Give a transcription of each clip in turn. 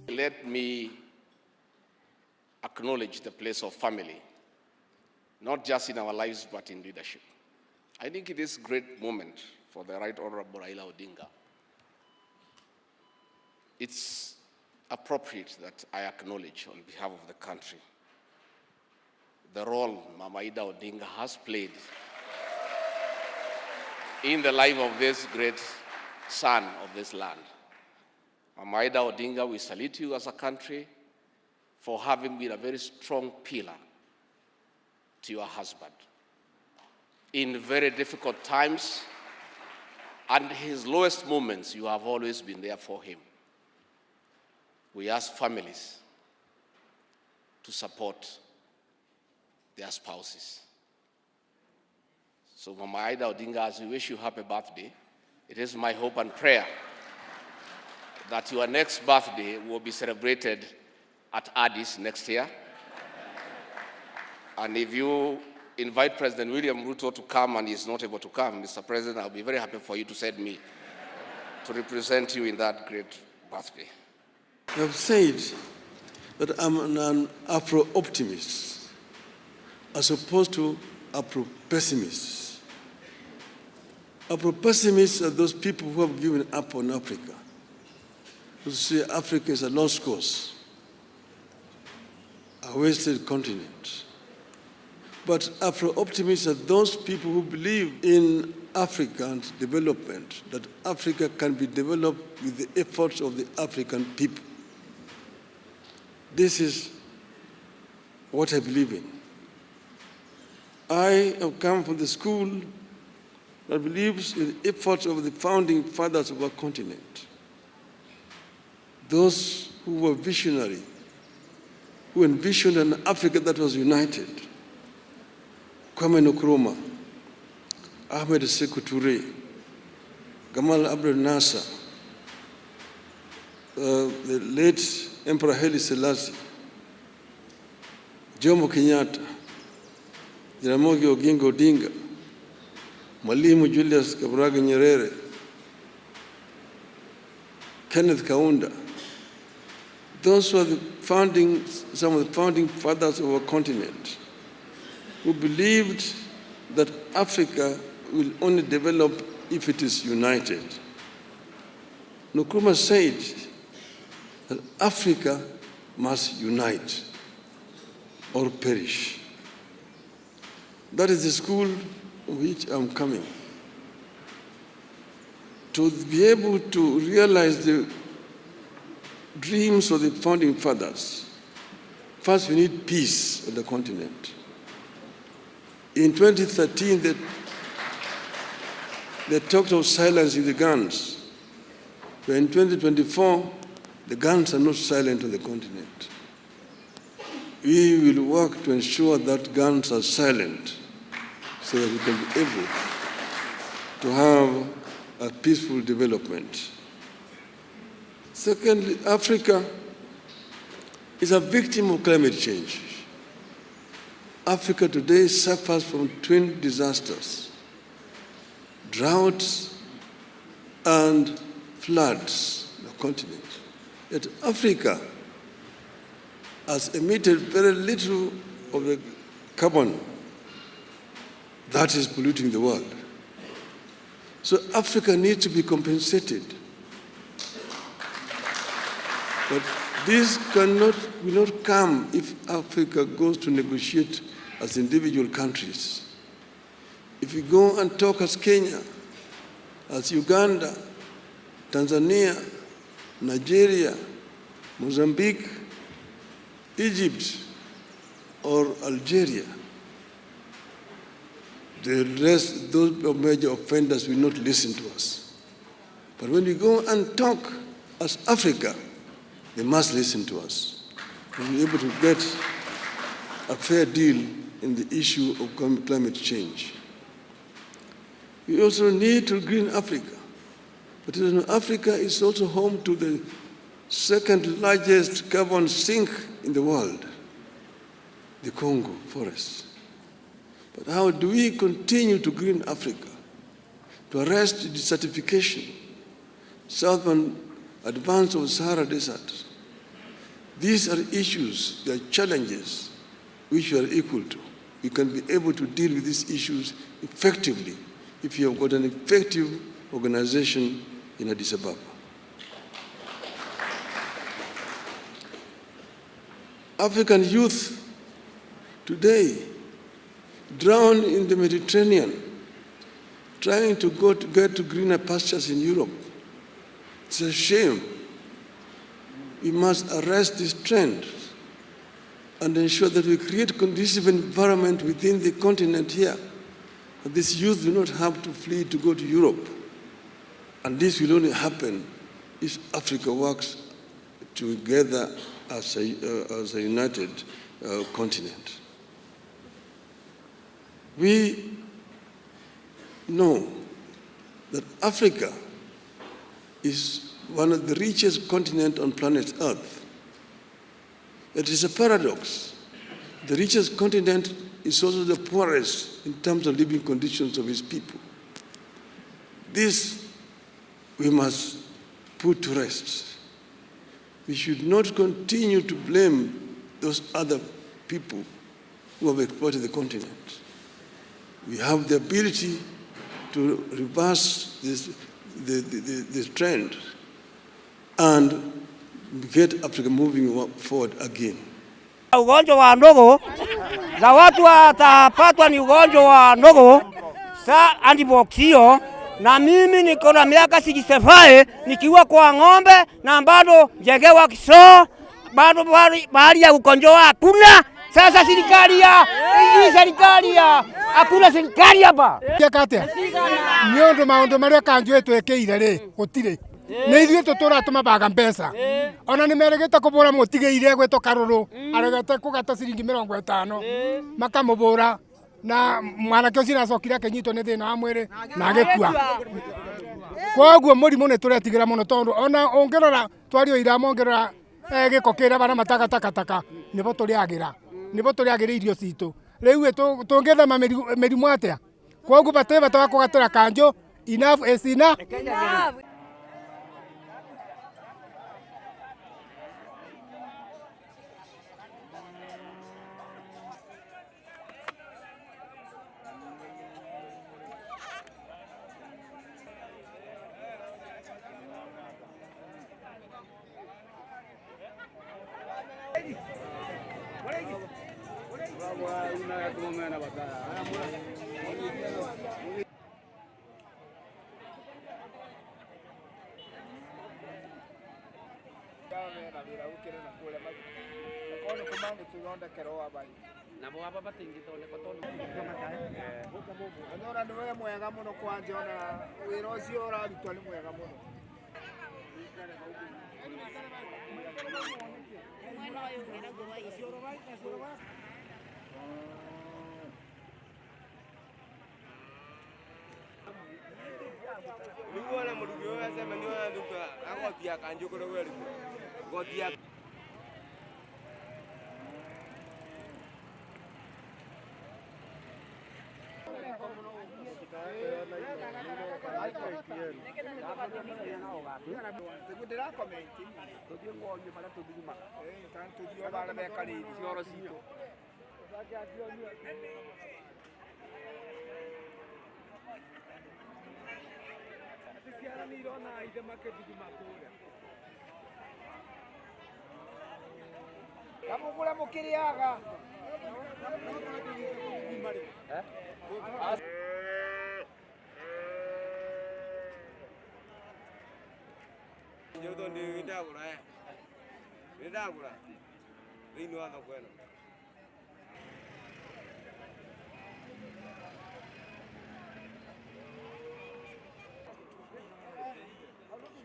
Let me acknowledge the place of family, not just in our lives, but in leadership. I think it is a great moment for the Right Honorable Raila Odinga. It's appropriate that I acknowledge on behalf of the country the role Mama Ida Odinga has played in the life of this great son of this land. Mama Ida Odinga, we salute you as a country for having been a very strong pillar to your husband in very difficult times, and his lowest moments, you have always been there for him. We ask families to support their spouses. So Mama Ida Odinga, as we wish you happy birthday, it is my hope and prayer that your next birthday will be celebrated at Addis next year. And if you invite President William Ruto to come and he's not able to come, Mr. President, I'll be very happy for you to send me to represent you in that great birthday. I have said that I'm an Afro-optimist as opposed to Afro-pessimist. Afro-pessimists are those people who have given up on Africa, who say Africa is a lost cause, a wasted continent. But Afro-optimists are those people who believe in African development, that Africa can be developed with the efforts of the African people. This is what I believe in. I have come from the school that believes in the efforts of the founding fathers of our continent, those who were visionary, who envisioned an Africa that was united. Kwame Nkrumah, Ahmed Sekou Touré, Gamal Abdel Nasser, the late Emperor Haile Selassie, Jomo Kenyatta, Jaramogi Oginga Odinga, Mwalimu Julius Kambarage Nyerere, Kenneth Kaunda. Those were some of the founding fathers of our continent, who believed that Africa will only develop if it is united. Nkrumah said that Africa must unite or perish. That is the school of which I'm coming. To be able to realize the dreams of the founding fathers, first we need peace on the continent. In 2013, they talked of silencing the guns. But in 2024, the guns are not silent on the continent. We will work to ensure that guns are silent so that we can be able to have a peaceful development. Secondly, Africa is a victim of climate change. Africa today suffers from twin disasters: droughts and floods on the continent. Yet Africa has emitted very little of the carbon that is polluting the world. So Africa needs to be compensated. But this will not come if Africa goes to negotiate as individual countries. If we go and talk as Kenya, as Uganda, Tanzania, Nigeria, Mozambique, Egypt, or Algeria, the rest, those major offenders will not listen to us. But when we go and talk as Africa, they must listen to us. We'll be able to get a fair deal in the issue of climate change. We also need to green Africa. But Africa is also home to the second largest carbon sink in the world, the Congo forest. But how do we continue to green Africa, to to arrest desertification, southern advance of Sahara Desert. These are issues, they are challenges which you are equal to. You can be able to deal with these issues effectively if you have got an effective organization in Addis Ababa. African youth today drown in the Mediterranean, trying to get to greener pastures in Europe. It's a shame. We must arrest this trend and ensure that we create a conducive environment within the continent here. That these youth do not have to flee to go to Europe. And this will only happen if Africa works together as a united continent. We know that Africa is one of the richest continents on planet Earth. It is a paradox. The richest continent is also the poorest in terms of living conditions of its people. This we must put to rest. We should not continue to blame those other people who have exploited the continent. We have the ability to reverse this trend and get Africa moving forward again. Ugonjwa wa ndogo na watu watapatwa ni ugonjwa wa ndogo sa antibox hiyo, na mimi niko na miaka 65 nikiwa kwa ng'ombe na bado jegewa kiso, bado bahari ya ugonjwa hakuna. Sasa serikali hakuna serikali hapa. Kate niondo maondo maria kanjwe twekeire ri gutire ni ithuĩ tũtũratũma baga mbeca ona nĩ meregete kũbũra mũtigeire gwetwo karũrũ aregete kũgata ciringi 50 makamũbũra na mwanake ũcio acokire akĩnyitwo nĩ thĩna wa mwĩrĩ na agĩkua. Koguo mũrimũ nĩ tũretigĩra mũno tondũ ona ũngĩrora twario ira mongerera gĩko kĩrĩa bara matagatakataka nĩbo tũrĩagĩra irio citũ. Rĩu tũngĩthema mĩrimũ atĩa? Koguo batĩbata kũgatĩra kanjũ, enough is enough.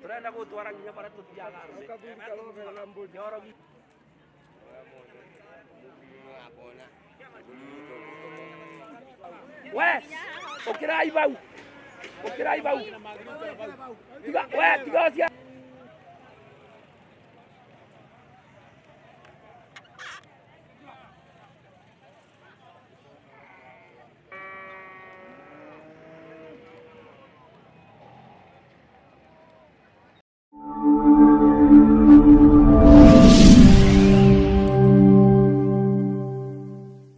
Turenda gutwara nginya bara tuthiaga we ukirai bau tiga we tiga